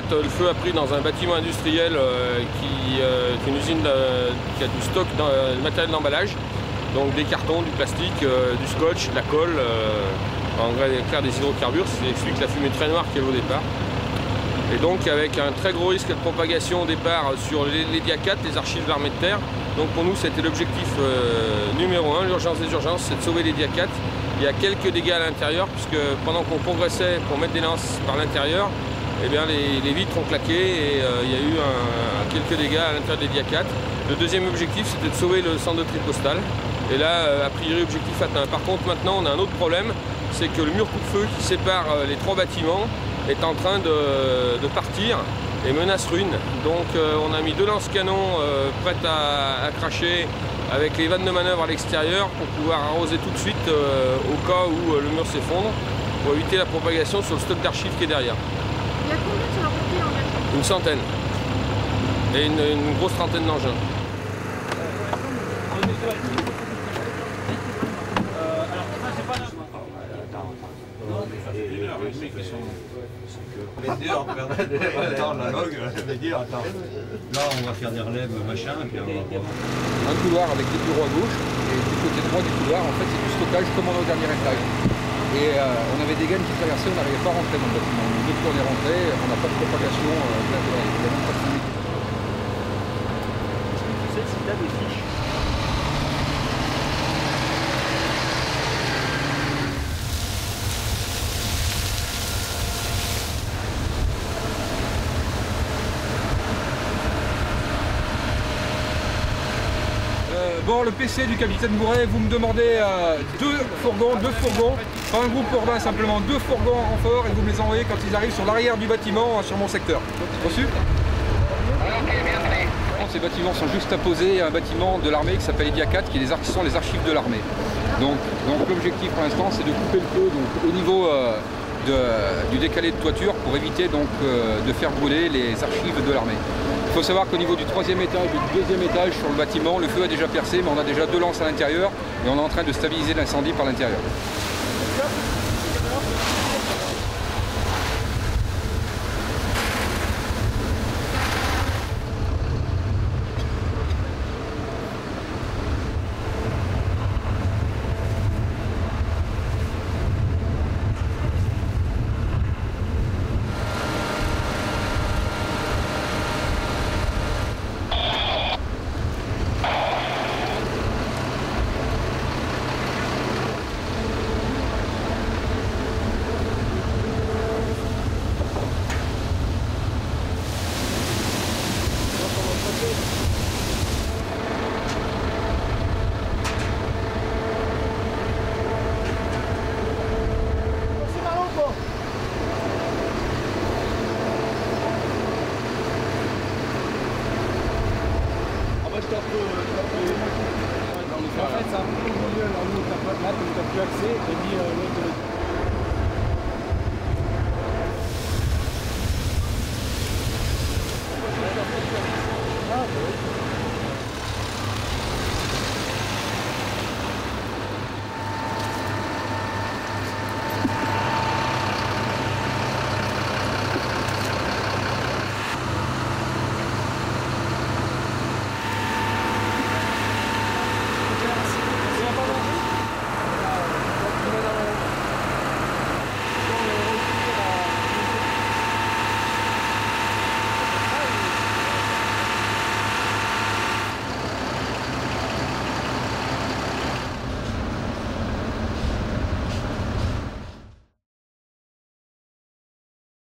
fait, le feu a pris dans un bâtiment industriel qui est une usine qui a du stock de matériel d'emballage, donc des cartons, du plastique, du scotch, de la colle, en clair des hydrocarbures, ce qui explique la fumée très noire qu'il y avait au départ. Et donc avec un très gros risque de propagation au départ sur les DIACAT, les archives de l'armée de terre. Donc pour nous c'était l'objectif numéro 1, l'urgence des urgences, c'est de sauver les DIACAT. Il y a quelques dégâts à l'intérieur puisque pendant qu'on progressait pour mettre des lances par l'intérieur, eh bien les vitres ont claqué et il y a eu quelques dégâts à l'intérieur des DIACAT. Le deuxième objectif c'était de sauver le centre de tri postal. Et là, a priori, objectif atteint. Par contre, maintenant, on a un autre problème, c'est que le mur coupe-feu qui sépare les trois bâtiments est en train de partir et menace ruine. Donc, on a mis 2 lance-canons prêtes à cracher avec les vannes de manœuvre à l'extérieur pour pouvoir arroser tout de suite au cas où le mur s'effondre, pour éviter la propagation sur le stock d'archives qui est derrière. Il y a combien sur la pompier en fait? Une centaine. Et une grosse trentaine d'engins. Là, on va faire des relèves, machin, et puis un couloir avec des bureaux à gauche, et du côté droit du couloir, en fait, c'est du stockage comme on a au dernier étage. Et on avait des gaines qui traversaient, on n'arrivait pas à rentrer dans le bâtiment. Donc, depuis qu'on est rentré, on n'a pas de propagation, il n'y a même pas de fumée. Tu sais si tu as des fiches? Bon, le PC du capitaine Bourret, vous me demandez 2 fourgons, pas un groupe urbain, simplement 2 fourgons en renfort et vous me les envoyez quand ils arrivent sur l'arrière du bâtiment sur mon secteur. Reçu? Ces bâtiments sont juste apposés à un bâtiment de l'armée qui s'appelle les DIACAT, qui sont les archives de l'armée. Donc l'objectif pour l'instant c'est de couper le feu au niveau du décalé de toiture pour éviter donc, de faire brûler les archives de l'armée. Il faut savoir qu'au niveau du 3e étage et du 2e étage sur le bâtiment, le feu a déjà percé, mais on a déjà 2 lances à l'intérieur et on est en train de stabiliser l'incendie par l'intérieur. En fait, ça a un peu là, tu n'as plus accès, et puis l'autre